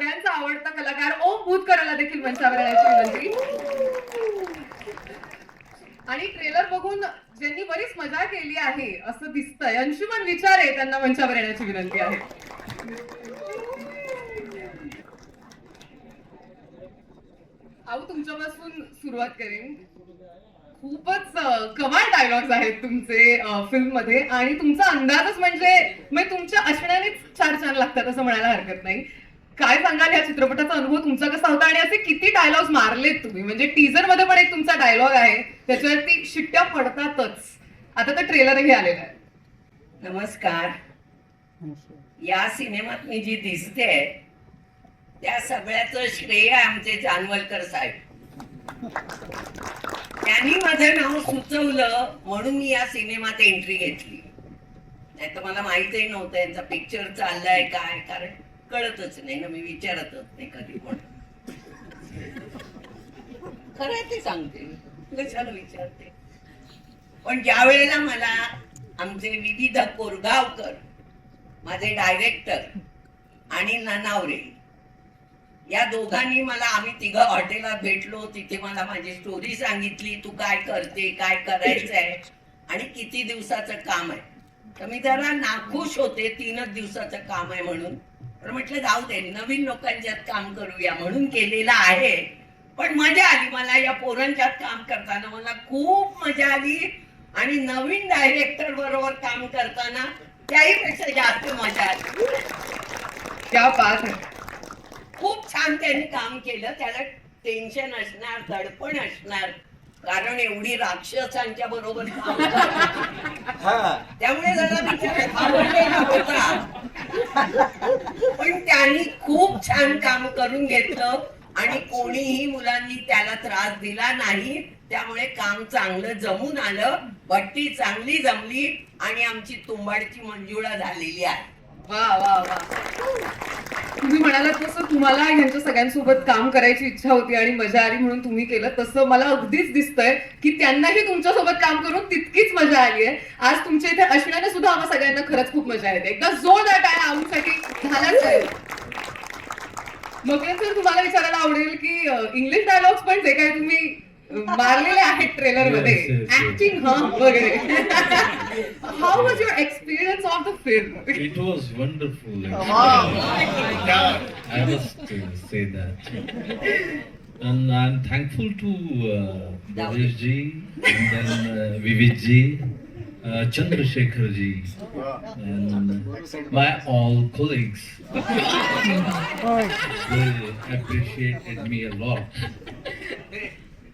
सगळ्यांचा आवडता कलाकार ओम भूतकरला देखील मंचावर येण्याची विनंती. आणि ट्रेलर बघून ज्यांनी बरीच मजा केली आहे असं दिसतंय, अंशुमन विचारे त्यांना मंचावर येण्याची विनंती आहे. आऊ तुमच्यापासून सुरुवात करेन. खूपच कमाल डायलॉग्स आहेत तुमचे फिल्म मध्ये, आणि तुमचा अंदाजच म्हणजे तुमच्या असण्यानेच चार चार लागतात असं म्हणायला हरकत नाही. काय सांगाल या चित्रपटाचा अनुभव तुमचा कसा होता, आणि असे किती डायलॉग्स मारलेत तुम्ही? म्हणजे टीजर मध्ये पण एक तुमचा डायलॉग आहे त्याच्यावरती शिट्ट्या पडतातच, आता तर ट्रेलरही आलेला आहे. नमस्कार. या सिनेमात मी जी दिसते त्या सगळ्याचं श्रेय आमचे जानवलकर साहेब. त्यांनी माझं नाव सुचवलं म्हणून मी या सिनेमात एंट्री घेतली, नाही तर मला माहितही नव्हतं यांचा पिक्चर चाललाय काय, कारण कळतच नाही ना, मी विचारतच नाही कधी कोण. खरं ते सांगते, कशाला विचारते. पण ज्या वेळेला मला आमचे विविध कोरगावकर, माझे डायरेक्टर आणि ननावरे या दोघांनी मला, आम्ही तिघं हॉटेलात भेटलो, तिथे मला माझी स्टोरी सांगितली, तू काय करते, काय करायचंय आणि किती दिवसाचं काम आहे. तर मी जरा नाखुश होते, 3च दिवसाचं काम आहे म्हणून. तर म्हटलं जाऊ दे, नवीन लोकांच्यात काम करूया म्हणून केलेलं आहे. पण मजा आली मला या पोरांच्यात काम करताना, मला खूप मजा आली. आणि नवीन डायरेक्टर बरोबर काम करताना त्याही पेक्षा जास्त मजा आली. क्या बात आहे. खूप छान त्यांनी काम केलं. त्याला टेन्शन असणार, दडपण असणार, कारण एवढी राक्षसांच्या बरोबर काम करतात. त्यामुळे जरा बिचारा आवडलेला होता, पण त्यांनी खूप छान काम करून घेतलं आणि कोणीही मुलांनी त्याला त्रास दिला नाही. त्यामुळे काम चांगलं जमून आलं, भट्टी चांगली जमली आणि आमची तुंबाडची मंजुळा झालेली आहे. वा वा वा. तुम्ही म्हणालात तसं तुम्हाला ह्यांच्या सगळ्यांसोबत काम करायची इच्छा होती आणि मजा आली म्हणून तुम्ही केलं, तसं मला अगदीच दिसतंय की त्यांनाही तुमच्यासोबत काम करून तितकीच मजा आली आहे. आज तुमच्या इथे असण्याने सुद्धा आम्हा सगळ्यांना खरंच खूप मजा येते. एकदा जोरदार टाळ्या आमच्यासाठी झालाच आहे. मग सर तुम्हाला विचारायला आवडेल की इंग्लिश डायलॉग्स पण जे काही तुम्ही मारलेले आहेत ट्रेलर मध्ये, ऍक्टिंग वगैरे, how was your experience of the film? It was wonderful. I must say that. And I'm thankful to Bhavesh ji, and then Vivid ji, Chandrasekhar ji, and my all colleagues. They appreciated me a lot.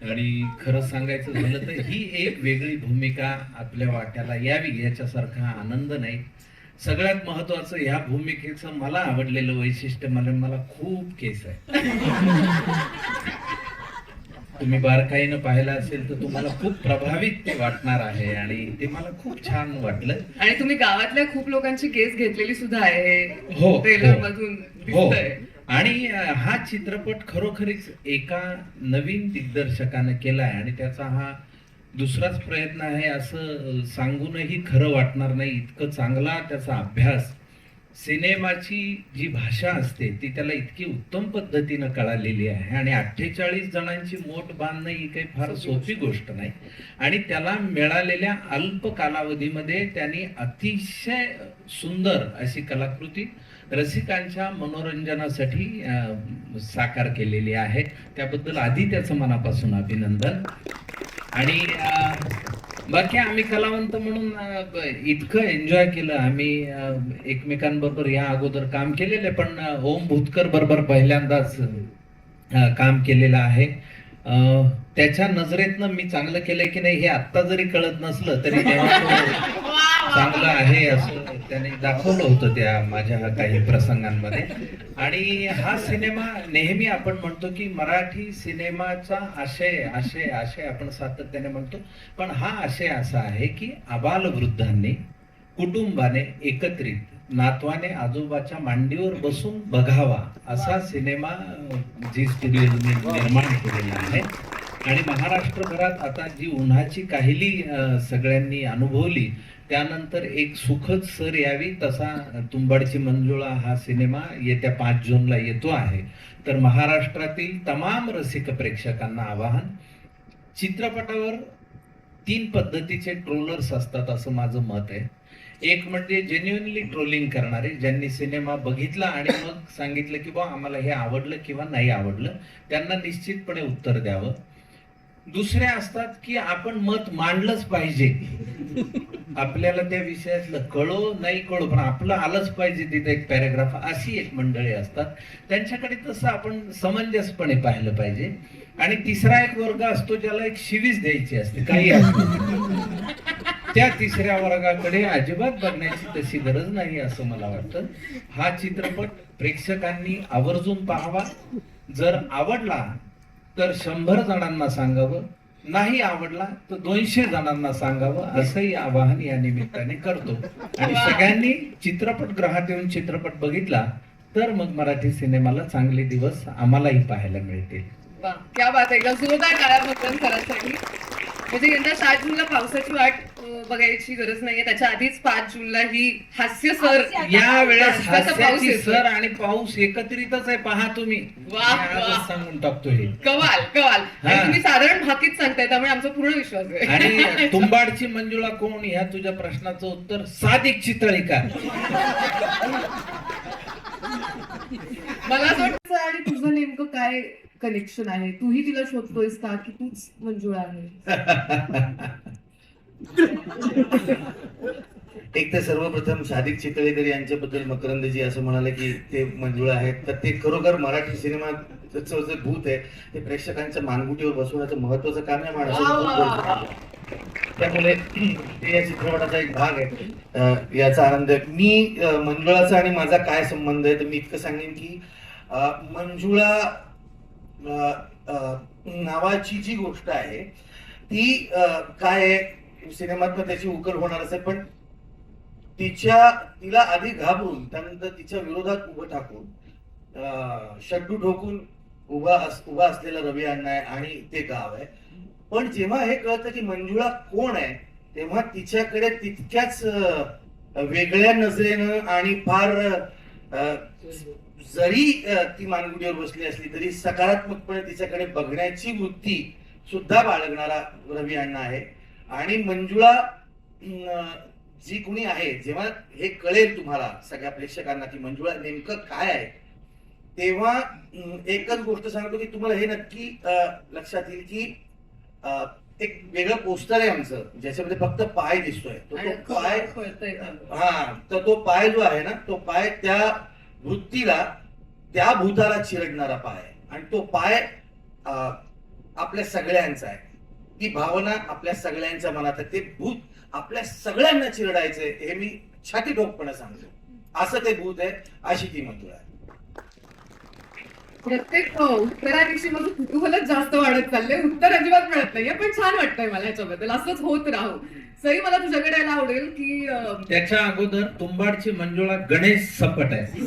आणि खरं सांगायचं झालं तर ही एक वेगळी भूमिका आपल्या वाट्याला यावी याच्यासारखा आनंद नाही. सगळ्यात महत्वाचं ह्या भूमिकेचं मला आवडलेलं वैशिष्ट्य, मला खूप केस आहे. तुम्ही बारकाईनं पाहिलं असेल तर तुम्हाला खूप प्रभावित ते वाटणार आहे आणि ते मला खूप छान वाटलं. आणि तुम्ही गावातल्या खूप लोकांची केस घेतलेली सुद्धा आहे हो, ट्रेलर मधून हो. दिसतंय. आणि हा चित्रपट खरोखरीच एका नवीन दिग्दर्शकाने केलाय आणि त्याचा हा दुसराच प्रयत्न आहे असं सांगूनही खरं वाटणार नाही. इतकं चांगला त्याचा अभ्यास, सिनेमाची जी भाषा असते ती त्याला इतकी उत्तम पद्धतीनं कळालेली आहे. आणि 48 जणांची मोठ बांधणं ही काही फार सोपी गोष्ट नाही. आणि त्याला मिळालेल्या अल्प कालावधीमध्ये त्यांनी अतिशय सुंदर अशी कलाकृती रसिकांच्या मनोरंजनासाठी साकार केलेली आहे. त्याबद्दल आधी त्याचं मनापासून अभिनंदन. आणि बाकी आम्ही कलावंत म्हणून इतकं एन्जॉय केलं. आम्ही एकमेकांबरोबर या अगोदर काम केलेलं, पण ओम भूतकर बरोबर पहिल्यांदाच काम केलेलं आहे. त्याच्या नजरेतनं मी चांगलं केलंय की नाही हे आत्ता जरी कळत नसलं तरी चांगलं आहे असं त्याने दाखवलं होतं त्या माझ्या काही प्रसंगांमध्ये. आणि हा सिनेमा नेहमी आपण म्हणतो की मराठी सिनेमाचा आशय आशय आशय आपण सातत्याने म्हणतो, पण हा आशय असा आहे की आबालवृद्धांनी कुटुंबाने एकत्रित नातवाने आजोबाच्या मांडीवर बसून बघावा असा सिनेमा जी स्टुडिओने निर्माण केलेला आहे. आणि महाराष्ट्रभरात आता जी उन्हाची काहिली सगळ्यांनी अनुभवली त्यानंतर एक सुखद सर यावी तसा तुंबाडची मंजुळा हा सिनेमा येत्या 5 जूनला येतो आहे. तर महाराष्ट्रातील तमाम रसिक प्रेक्षकांना आवाहन, चित्रपटावर 3 पद्धतीचे ट्रोलर्स असतात असं माझं मत आहे. एक म्हणजे जेन्युइनली ट्रोलिंग करणारे, ज्यांनी सिनेमा बघितला आणि मग सांगितलं की बा आम्हाला हे आवडलं किंवा नाही आवडलं, त्यांना निश्चितपणे उत्तर द्यावं. दुसरे असतात की आपण मत मांडलंच पाहिजे, आपल्याला त्या विषयातलं कळो नाही कळो पण आपलं आलंच पाहिजे तिथे एक पॅराग्राफ, अशी एक मंडळी असतात. त्यांच्याकडे तसं आपण समंजसपणे पाहिलं पाहिजे. आणि तिसरा एक वर्ग असतो ज्याला एक शिवीच द्यायची असते काही असतं. त्या तिसऱ्या वर्गाकडे अजिबात बघण्याची तशी गरज नाही असं मला वाटतं. हा चित्रपट प्रेक्षकांनी आवर्जून पाहावा. जर आवडला तर 100 जणांना सांगावं, नाही आवडला तर 200 जणांना सांगावं, असंही आवाहन या निमित्ताने करतो. आणि सगळ्यांनी चित्रपटगृहात येऊन चित्रपट बघितला तर मग मराठी सिनेमाला चांगले दिवस आम्हालाही पाहायला मिळतील. वा, क्या बात आहे. एकदा जोरदार टाळ्या मुद्रण सरांसाठी. म्हणजे यंदा 7 जूनला पावसाची वाट बघायची गरज नाहीये, त्याच्या आधीच 5 जूनला ही हास्य सर, या वेळेस हास्याचा पाऊस हास्याची येतोय. सर आणि पाऊस एकत्रितच आहे, पहा तुम्ही. वा, मी आजच वा. सांगून टाकतो हे. कमाल कमाल. आणि हा. तुम्ही साधारण भाकीत सांगताय त्यामुळे आमचा पूर्ण विश्वास आहे. आणि तुंबाडची मंजुळा कोण, ह्या तुझ्या प्रश्नाचं उत्तर सादिक चितळीकर. मला असं वाटतं आणि तुझं नेमकं काय कनेक्शन आहे? तूही तिला शोधतोयस का की तूच मंजुळा आहे? एक तर सर्वप्रथम सादिक चितळेकर यांच्याबद्दल मकरंदजी असं म्हणाले की ते मंजुळा आहेत, तर ते खरोखर मराठी सिनेमाचं जे भूत आहे ते प्रेक्षकांच्या मानगुटीवर बसवण्याचं महत्वाचं काम या माणसाचं. त्यामुळे ते या चित्रपटाचा एक भाग आहे, याचा आनंद आहे. मी मंजुळाचा आणि माझा काय संबंध आहे तर मी इतकं सांगेन की मंजुळा नावाची जी गोष्ट आहे ती काय आहे, सिनेमात त्याची उकल होणारच आहे, पण तिला आधी घाबरून त्यानंतर तिच्या विरोधात उभं टाकून शड्डू ठोकून उभा असलेला रवी अण्णा आहे आणि ते गाव आहे. पण जेव्हा हे कळतं की मंजुळा कोण आहे तेव्हा तिच्याकडे तितक्याच वेगळ्या नजरेनं आणि फार जरी ती मानगुडीवर बसली असली तरी सकारात्मकपणे तिच्याकडे बघण्याची वृत्ती सुद्धा बाळगणारा रवी अण्णा आहे. आणि मंजुळा जी कुणी आहे, जेव्हा हे कळेल तुम्हाला सगळ्या प्रेक्षकांना की मंजुळा नेमकं काय आहे, तेव्हा एकच गोष्ट सांगतो की तुम्हाला हे नक्की लक्षात येईल की एक वेगळं पोस्टर आहे आमचं ज्याच्यामध्ये फक्त पाय दिसतोय. तो पाय, तर तो पाय जो आहे ना, तो पाय त्या वृत्तीला, त्या भूताला चिरडणारा पाय आहे. आणि तो पाय आपल्या सगळ्यांचा आहे, ती भावना आपल्या सगळ्यांच्या मनात आहे, ते भूत आपल्या सगळ्यांना चिरडायचंय हे मी छाती ठोकपणे सांगतो. असं ते भूत आहे, अशी ती मंजुळा आहे. प्रत्येक उत्तराविषयी माझं कुतूहलच जास्त वाढत चाललंय. उत्तर अजिबात मिळत नाहीये, पण छान वाटतंय मला याच्याबद्दल. असंच होत राहू. सई, मला तुझ्याकडे यायला आवडेल की त्याच्या अगोदर तुंबाडची मंजुळा गणेश सपट आहे.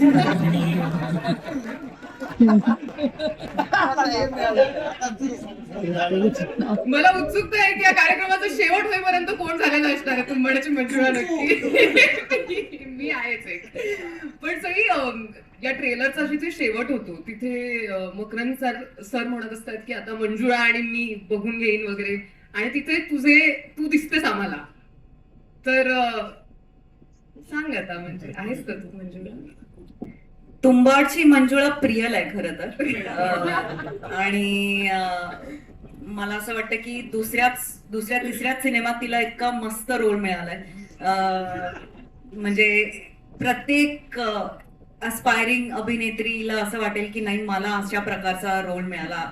मला उत्सुकता आहे की या कार्यक्रमाचा शेवट होईपर्यंत कोण झालेलं असणार आहे तुंबाडची मंजुळा नक्की. मी आहेच एक. पण सई, या ट्रेलरचा जे शेवट होतो तिथे मकरंद सर म्हणत असतात की आता मंजुळा आणि मी बघून घेईन वगैरे, आणि तिथे तू दिसतेस आम्हाला. तर सांग आता, म्हणजे आहेस का तू मंजुळा? तुंबाडची मंजुळा प्रियल आहे खरं तर. आणि मला असं वाटतं की दुसऱ्या तिसऱ्याच सिनेमात तिला इतका मस्त रोल मिळालाय. म्हणजे प्रत्येक अस्पायरिंग अभिनेत्रीला असं वाटेल की नाही, मला अशा प्रकारचा रोल मिळाला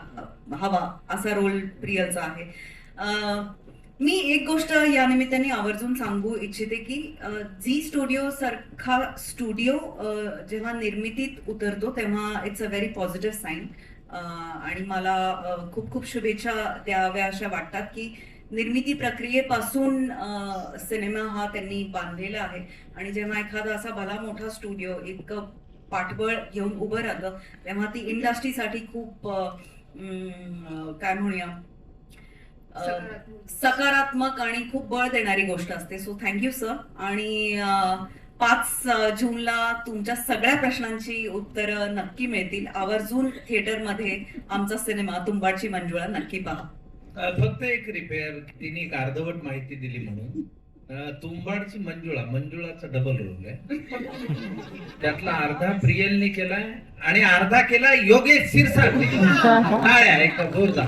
हवा, असा रोल प्रियलचा आहे. मी एक गोष्ट या निमित्ताने आवर्जून सांगू इच्छिते की झी स्टुडिओ सारखा स्टुडिओ जेव्हा निर्मितीत उतरतो तेव्हा it's a very positive sign. आणि मला खूप खूप शुभेच्छा द्याव्या अशा वाटतात की निर्मिती प्रक्रियेपासून सिनेमा हा त्यांनी बांधलेला आहे. आणि जेव्हा एखादा असा भला मोठा स्टुडिओ इतकं पाठबळ घेऊन उभं राहतं तेव्हा ती इंडस्ट्रीसाठी खूप काय म्हणूया सकारात्मक आणि खूप बळ देणारी गोष्ट असते. So thank you sir. आणि 5 जूनला तुमच्या सगळ्या प्रश्नांची उत्तरं नक्की मिळतील. आवर्जून थिएटरमध्ये आमचा सिनेमा तुंबाडची मंजुळा नक्की पहा. फक्त एक रिपेअर, तिने एक अर्धवट माहिती दिली म्हणून. तुंबाडची मंजुळाचा डबल रोल आहे. त्यातला अर्धा प्रियलने केलाय आणि अर्धा केला योगेश शिरसाट. टाळ्या एक जोरदार.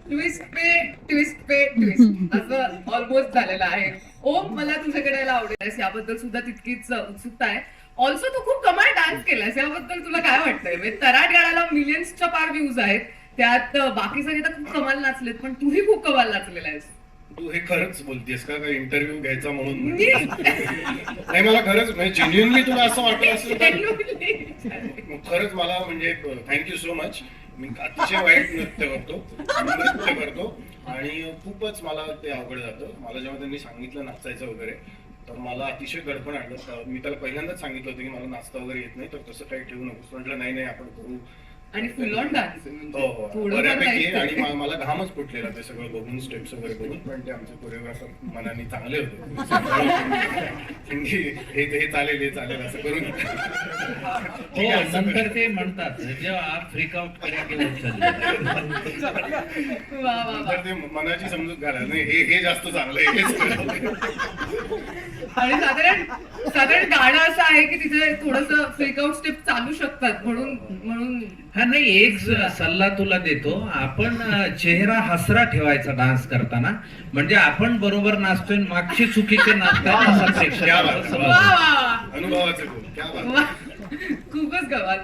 ट्विस्ट पे ट्विस्ट असं ऑलमोस्ट झालेलं आहे. ओम, मला तुझ्याकडे यायला आवडेल, याबद्दल सुद्धा तितकीच उत्सुकता आहे. ऑल्सो तू खूप कमाल डान्स केलास, याबद्दल तुला काय वाटतंय? म्हणजे तराट गाण्याला मिलियन्सच्या पार व्ह्यूज आहेत, त्यात बाकी सगळे तर खूप कमाल नाचलेत, पण तूही खूप कमाल नाचलेला आहेस. तू हे खरंच बोलतेस का इंटरव्ह्यू घ्यायचा म्हणून? नाही, मला खरंच म्हणजे जेन्युइनली तुला असं वाटलं असेल तर खरंच मला म्हणजे थँक्यू सो मच. मी अतिशय वाईट नृत्य करतो आणि खूपच मला ते अवघड जातं. मला जेव्हा त्यांनी सांगितलं नाचायचं वगैरे तर मला अतिशय गडबड आणलं. मी त्याला पहिल्यांदाच सांगितलं होतं की मला नाचता वगैरे येत नाही, तर तसं काही ठेवू नकोस. म्हटलं नाही आपण करू. आणि फुल ऑन डान्स हो, बऱ्यापैकी. आणि मला घामच फुटलेला ते सगळं बघून, स्टेप्स वगैरे बघून. पण ते आमचे कोरिओग्राफर मनाने चांगले होते. हे चालेल असं करून. हो, नंतर ते म्हणतात जेव्हा फ्रीकआउट करेंगे तर ते मनाची समजूत घालायला नाही, हे जास्त चांगलं आहे. आणि साधारण गाणं असं आहे की तिथे थोडस फ्रीकआउट स्टेप चालू शकतात, म्हणून हा नाही, एक सल्ला तुला देतो. आपण चेहरा हसरा ठेवायचा डान्स करताना, म्हणजे आपण बरोबर नाचतोय, मागची चुकीचे नाचतात असं प्रेक्षकाला समजतं. अनुभवाचे बोल, क्या बात. खूपच गवाल.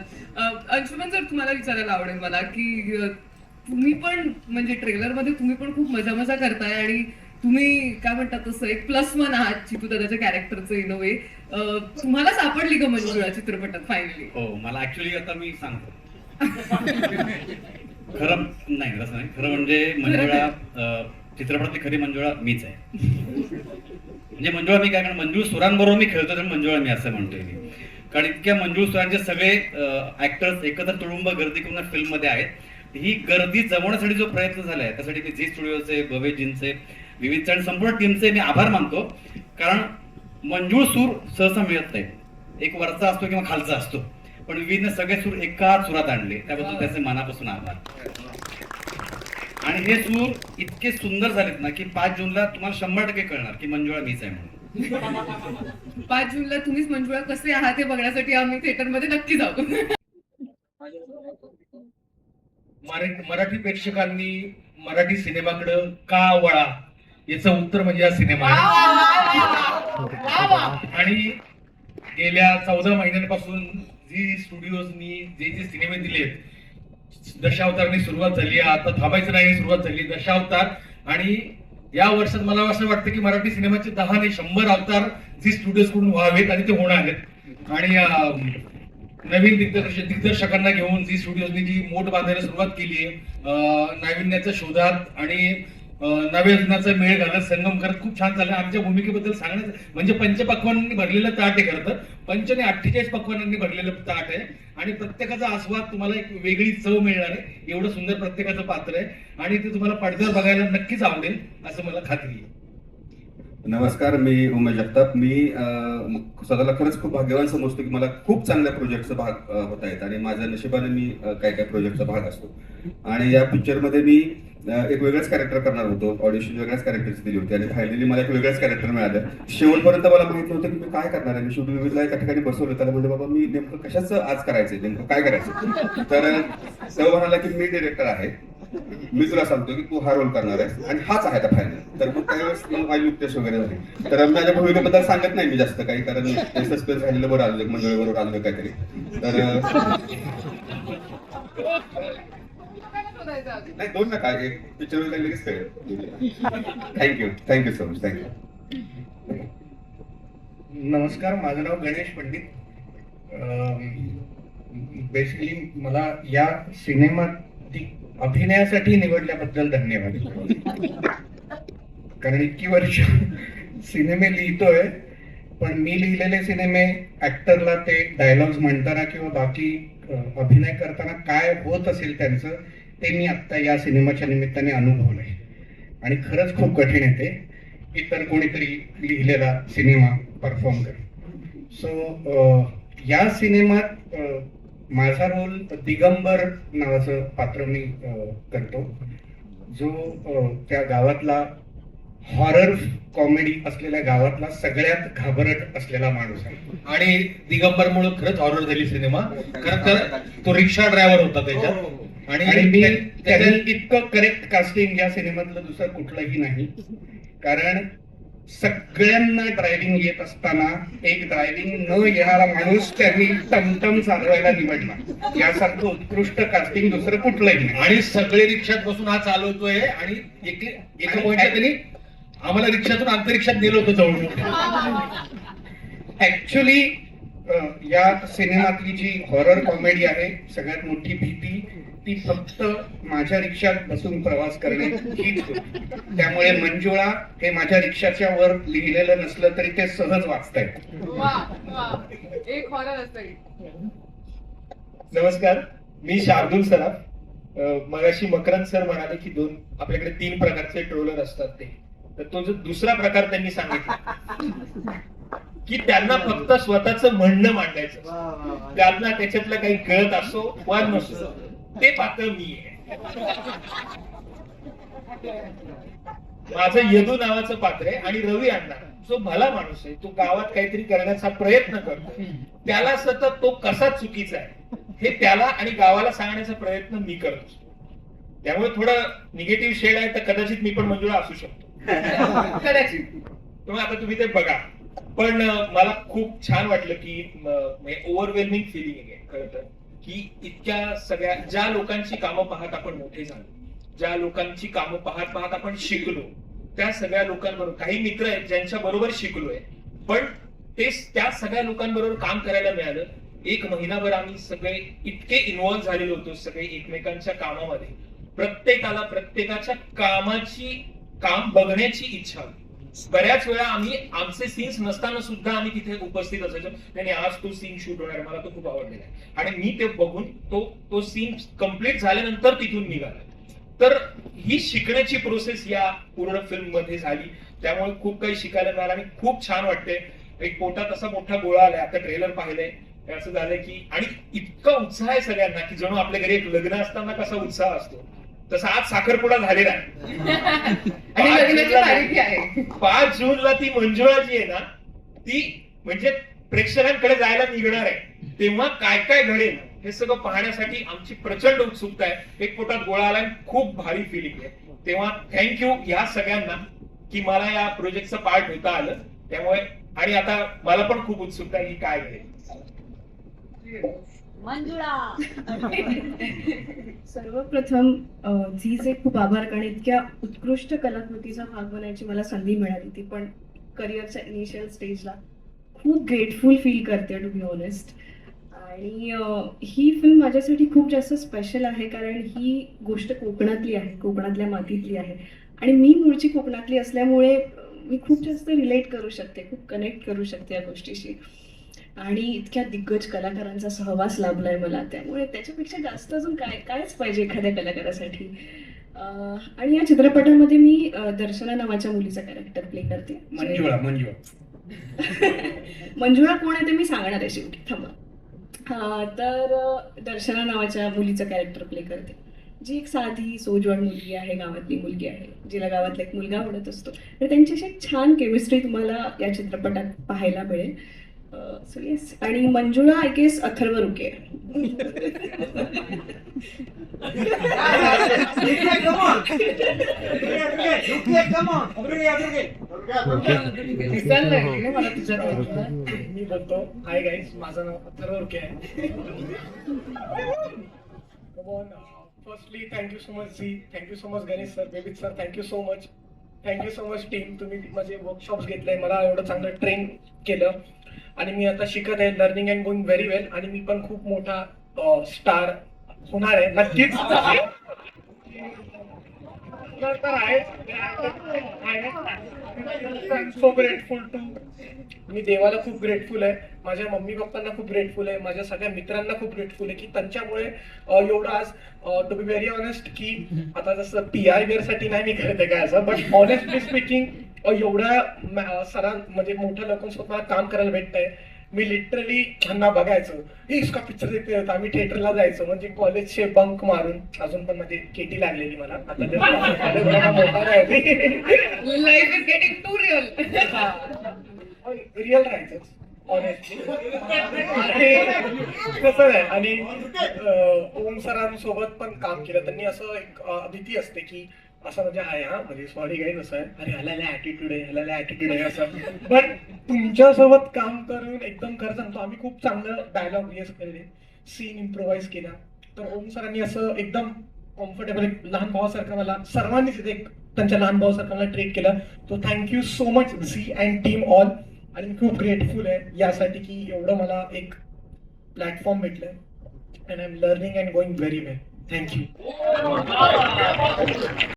अंशुमन सर, तुम्हाला विचारायला आवडेल मला की तुम्ही पण म्हणजे ट्रेलर मध्ये तुम्ही पण खूप मजा करताय आणि तुम्ही काय म्हणतात तसं एक +1 आहात चितू दादाच्या कॅरेक्टरचं इन अ वे. तुम्हाला सापडली का मंजुळा चित्रपटात फायनली? हो, मला ऍक्च्युली आता मी सांगतो खरं नाही, तसं नाही. खरं म्हणजे मंजुळा चित्रपटातली खरी मंजुळा मीच आहे. म्हणजे मंजुळा मी काय, कारण मंजूळ सुरांबरोबर मी खेळतो तर मंजुळा मी असं म्हणतोय मी. कारण इतक्या मंजूळ सुरांचे सगळे ऍक्टर्स एकत्र तुडुंब गर्दी करून फिल्म मध्ये आहेत. ही गर्दी जमवण्यासाठी जो प्रयत्न झालाय त्यासाठी मी झी स्टुडिओचे, भवेशजींचे, विविधचे आणि संपूर्ण टीमचे मी आभार मानतो. कारण मंजूळ सूर सहसा मिळत नाही, एक वरचा असतो किंवा खालचा असतो, पण विविधने सगळे सूर एकाच सुरात आणले, त्याबद्दल त्याचे मनापासून आभार. आणि हे सूर इतके सुंदर झालेत ना की 5 जूनला तुम्हाला 100% कळणार की मंजुळा मीच आहे म्हणून. 5 जूनला तुम्हीच मंजुळा कसे आहात हे बघण्यासाठी आम्ही थिएटरमध्ये नक्की जाऊ. मराठी प्रेक्षकांनी मराठी सिनेमाकडे का वळा याचं उत्तर म्हणजे हा सिनेमा आहे. आणि गेल्या 14 महिन्यांपासून झी स्टुडिओजनी जे सिनेमे दिलेत, दशावतारनी सुरुवात झाली, आता थांबायचं नाही सुरुवात झाली, दशावतार. आणि या वर्षात मला असं वाटतं की मराठी सिनेमाचे 10 नाही 100 अवतार झी स्टुडिओज कडून व्हावेत आणि ते होणार आहेत. आणि नवीन दिग्दर्शकांना घेऊन झी स्टुडिओजनी जी मोठ बांधायला सुरुवात केली आहे, नाविन्याच्या शोधात आणि नव्या जुनाचा मेळ घालत, संगम करत खूप छान झालं. आमच्या भूमिकेबद्दल सांगण्याचं म्हणजे पंचपक्वानांनी भरलेलं ताट आहे. खरं तर 5 आणि 48 पक्वानांनी भरलेलं ताट आहे आणि प्रत्येकाचा आस्वाद तुम्हाला एक वेगळी चव मिळणार आहे. एवढं सुंदर प्रत्येकाचं पात्र आहे आणि ते तुम्हाला पडद्यावर बघायला नक्कीच आवडेल असं मला खात्री आहे. नमस्कार, मी उमेश जगताप. मी स्वतःला खरंच खूप भाग्यवान समजतो की मला खूप चांगल्या प्रोजेक्टचा भाग होत आहेत आणि माझ्या नशिबाने मी काय प्रोजेक्टचा भाग असतो. आणि या पिक्चरमध्ये मी एक वेगळंच कॅरेक्टर करणार होतो. ऑडिशन वेगळ्याच कॅरेक्टरची दिली होती आणि फायनली मला एक वेगळंच कॅरेक्टर मिळालं. शेवटपर्यंत मला माहित नव्हतं की मी काय करणार आहे. मी शेवटी विविधला एका ठिकाणी बसवलं, त्याला म्हणजे बाबा मी नेमकं कशाचं आज करायचंय, नेमकं काय करायचं. तर तो म्हणाला की मी डिरेक्टर आहे, मी तुला सांगतो की तू हा रोल करणार आहेस आणि हाच आहे आता फायनल. तर मग त्यावेळेस माझी युक्तेश वगैरे झाली. तर माझ्या भूमिकेबद्दल सांगत नाही मी जास्त काही, कारण ते सस्पेन्स राहिलेलं बरं आलं, मंजुळेबरोबर आलं काहीतरी. तर नाही 2 नका, एक पिक्चर लगेच कळेल. Thank you so much. थँक्यू. नमस्कार, माझं नाव गणेश पंडित. बेसिकली मला या सिनेमात अभिनयासाठी निवडल्याबद्दल धन्यवाद. कारण इतकी वर्ष सिनेमे लिहितोय, पण मी लिहिलेले सिनेमे ऍक्टरला ते डायलॉग्स म्हणताना किंवा बाकी अभिनय करताना काय होत असेल त्यांचं ते मी आत्ता या सिनेमाच्या निमित्ताने अनुभवलंय आणि खरंच खूप कठीण आहे ते इतर कोणीतरी लिहिलेला सिनेमा परफॉर्म करणं. सो या सिनेमात माझा रोल दिगंबर नावाचं पात्र मी करतो, जो त्या गावातला हॉरर कॉमेडी असलेल्या गावातला सगळ्यात घाबरट असलेला माणूस आहे. आणि दिगंबर मुळे खरंच ऑर्डर झाली सिनेमा, खरं तर तो रिक्षा ड्रायव्हर होता त्याच्यात. आणि मी त्याने इतकं करेक्ट कास्टिंग या सिनेमातलं दुसरं कुठलंही नाही, कारण सगळ्यांना ड्रायव्हिंग येत असताना एक ड्रायव्हिंग न येणारा माणूस त्यांनी टमटम चालवायला निवडला. यासारखं उत्कृष्ट कास्टिंग दुसरं कुठलंही नाही. आणि सगळे रिक्षात बसून हा चालवतोय आणि एका पॉईंटला त्यांनी आम्हाला रिक्षातून अंतरिक्षात नेलं होतं जवळ. ऍक्च्युली या सिनेमातली जी हॉरर कॉमेडी आहे, सगळ्यात मोठी भीती ती फक्त माझ्या रिक्षात बसून प्रवास करणे हीच होती. त्यामुळे मंजुळा हे माझ्या रिक्षाच्या वर लिहिलेलं नसलं तरी ते सहज वाचतायत. एक हॉरर असतं. नमस्कार, मी शार्दुल सराफ. मगाशी मकरंद सर म्हणाले की आपल्याकडे 3 प्रकारचे ट्रोलर असतात ते, तर तो जो दुसरा प्रकार त्यांनी सांगितला की त्यांना फक्त स्वतःचं म्हणणं मांडायचं, त्यांना त्याच्यातलं काही कळत असो वा नसो, ते पात्र मी आहे. माझं यदू नावाचं पात्र आहे आणि रवी अण्णा जो भला माणूस आहे, तो गावात काहीतरी करण्याचा प्रयत्न करतो, त्याला सतत तो कसा चुकीचा आहे हे त्याला आणि गावाला सांगण्याचा प्रयत्न मी करतो. त्यामुळे थोडं निगेटिव्ह शेड आहे, तर कदाचित मी पण मंजुळा असू शकतो कदाचित. तेव्हा आता तुम्ही ते बघा. पण मला खूप छान वाटलं की ओव्हरवेल्मिंग फिलिंग आहे खरं तर, की इतक्या सगळ्या ज्या लोकांची कामं पाहत आपण मोठे झालो, ज्या लोकांची कामं पाहत पाहत आपण शिकलो, त्या सगळ्या लोकांबरोबर काही मित्र आहेत ज्यांच्या बरोबर शिकलोय, पण ते त्या सगळ्या लोकांबरोबर काम करायला मिळालं. 1 महिनाभर आम्ही सगळे इतके इन्व्हॉल्व्ह झालेलो होतो सगळे एकमेकांच्या कामामध्ये. प्रत्येकाला प्रत्येकाच्या काम बघण्याची इच्छा होती. बऱ्याच वेळा आम्ही आमचे सीन्स नसताना सुद्धा आम्ही तिथे उपस्थित असायचो. त्याने आज तो सीन शूट होणार, मला तो खूप आवडलेला आहे आणि मी ते बघून तो सीन कम्प्लीट झाल्यानंतर तिथून निघाला. तर ही शिकण्याची प्रोसेस या पूर्ण फिल्म मध्ये झाली. त्यामुळे खूप काही शिकायला मिळालं आणि खूप छान वाटते. एक पोटात असा मोठा गोळा आलाय, आता ट्रेलर पाहिलंय, असं झालंय की आणि इतका उत्साह आहे सगळ्यांना की जणू आपल्या घरी एक लग्न असताना कसा उत्साह असतो तसा आज साखरपुडा झालेला आहे. 5 जूनला ती मंजुळा जी आहे ना, ती म्हणजे प्रेक्षकांकडे जायला निघणार आहे. तेव्हा काय काय घडेल हे सगळं पाहण्यासाठी आमची प्रचंड उत्सुकता आहे. एक पोटात गोळा आला, खूप भारी फिलिंग आहे. तेव्हा थँक्यू या सगळ्यांना की मला या प्रोजेक्टचं पार्ट होता आलं. त्यामुळे आणि आता मला पण खूप उत्सुकता आहे की काय घडेल. सर्वप्रथम झीचे खूप आभार, कारण इतक्या उत्कृष्ट कलाकृतीचा भाग बनायची मला संधी मिळाली, ती पण करिअरच्या इनिशियल स्टेजला. खूप ग्रेटफुल फील करते टू बी ऑनेस्ट. आणि ही फिल्म माझ्यासाठी खूप जास्त स्पेशल आहे, कारण ही गोष्ट कोकणातली आहे, कोकणातल्या मातीतली आहे आणि मी मूळची कोकणातली असल्यामुळे मी खूप जास्त रिलेट करू शकते, खूप कनेक्ट करू शकते या गोष्टीशी. आणि इतक्या दिग्गज कलाकारांचा सहवास लाभलाय मला, त्यामुळे त्याच्यापेक्षा जास्त अजून कायच पाहिजे एखाद्या कलाकारासाठी. आणि या चित्रपटामध्ये मी दर्शना नावाच्या मुलीचा कॅरेक्टर प्ले करते. मंजुळा कोण आहे ते मी सांगणार आहे शेवटी, थांबा. तर दर्शना नावाच्या मुलीचं कॅरेक्टर प्ले करते, जी एक साधी सोजवळ मुलगी आहे, गावातली मुलगी आहे, जिला गावातला एक मुलगा आवडत असतो. तर त्यांच्याशी एक छान केमिस्ट्री तुम्हाला या चित्रपटात पाहायला मिळेल. So yes. आणि मंजुळा आय गेस अथर्व रुके. मी बोलतो, हाय गाईज, माझं नाव अथर्व रुके आहे. Firstly thank you so much ji, thank you so much Ganesh sir, baby sir, thank you so much team. तुम्ही माझे वर्कशॉप्स घेतले, मला एवढं चांगलं ट्रेन केलं आणि मी आता शिकत आहे. लर्निंग अँड गोइंग व्हेरी वेल. आणि मी पण खूप मोठा स्टार होणार आहे नक्कीच. So grateful to. मी देवाला खूप ग्रेटफुल आहे, माझ्या मम्मी पप्पांना खूप ग्रेटफुल आहे, माझ्या सगळ्या मित्रांना खूप ग्रेटफुल आहे की त्यांच्यामुळे एवढं आज टू बी व्हेरी ऑनेस्ट की आता जसं PR साठी नाही मी करते काय असं, बट ऑनेस्टली स्पीकिंग एवढ्या म्हणजे मोठ्या लोकांसोबत मला काम करायला भेटतंय. मी लिटरली ह्यांना बघायचो, इसका पिक्चर देखते होता, आम्ही थिएटरला जायचो म्हणजे कॉलेजचे बंक मारून. अजून पण माझी केटी लागलेली मला आता मोठा नाही, life is getting too real. Real राहायचं ऑनेस्टली. कसं आहे आणि ओम सरांसोबत पण काम केलं त्यांनी. असं एक भीती असते की असं म्हणजे आहे हा म्हणजे सॉरी गाईज असं आहे, अरे ह्याला ऍटिट्यूड आहे, ह्याला ऍटिट्यूड आहे असं. बट तुमच्यासोबत काम करून एकदम खरं सांगतो आम्ही खूप चांगलं डायलॉग रिहर्स केले, सीन इम्प्रोव्हाइज केला. तर ओम सरांनी असं एकदम कम्फर्टेबल एक लहान भावासारखं मला सर्वांनीच इथे त्यांच्या लहान भावासारखं मला ट्रीट केलं. तो thank you so much Zee and team all. आणि मी खूप ग्रेटफुल आहे यासाठी की एवढं मला एक प्लॅटफॉर्म भेटलंय and I am learning and going very well. Thank you.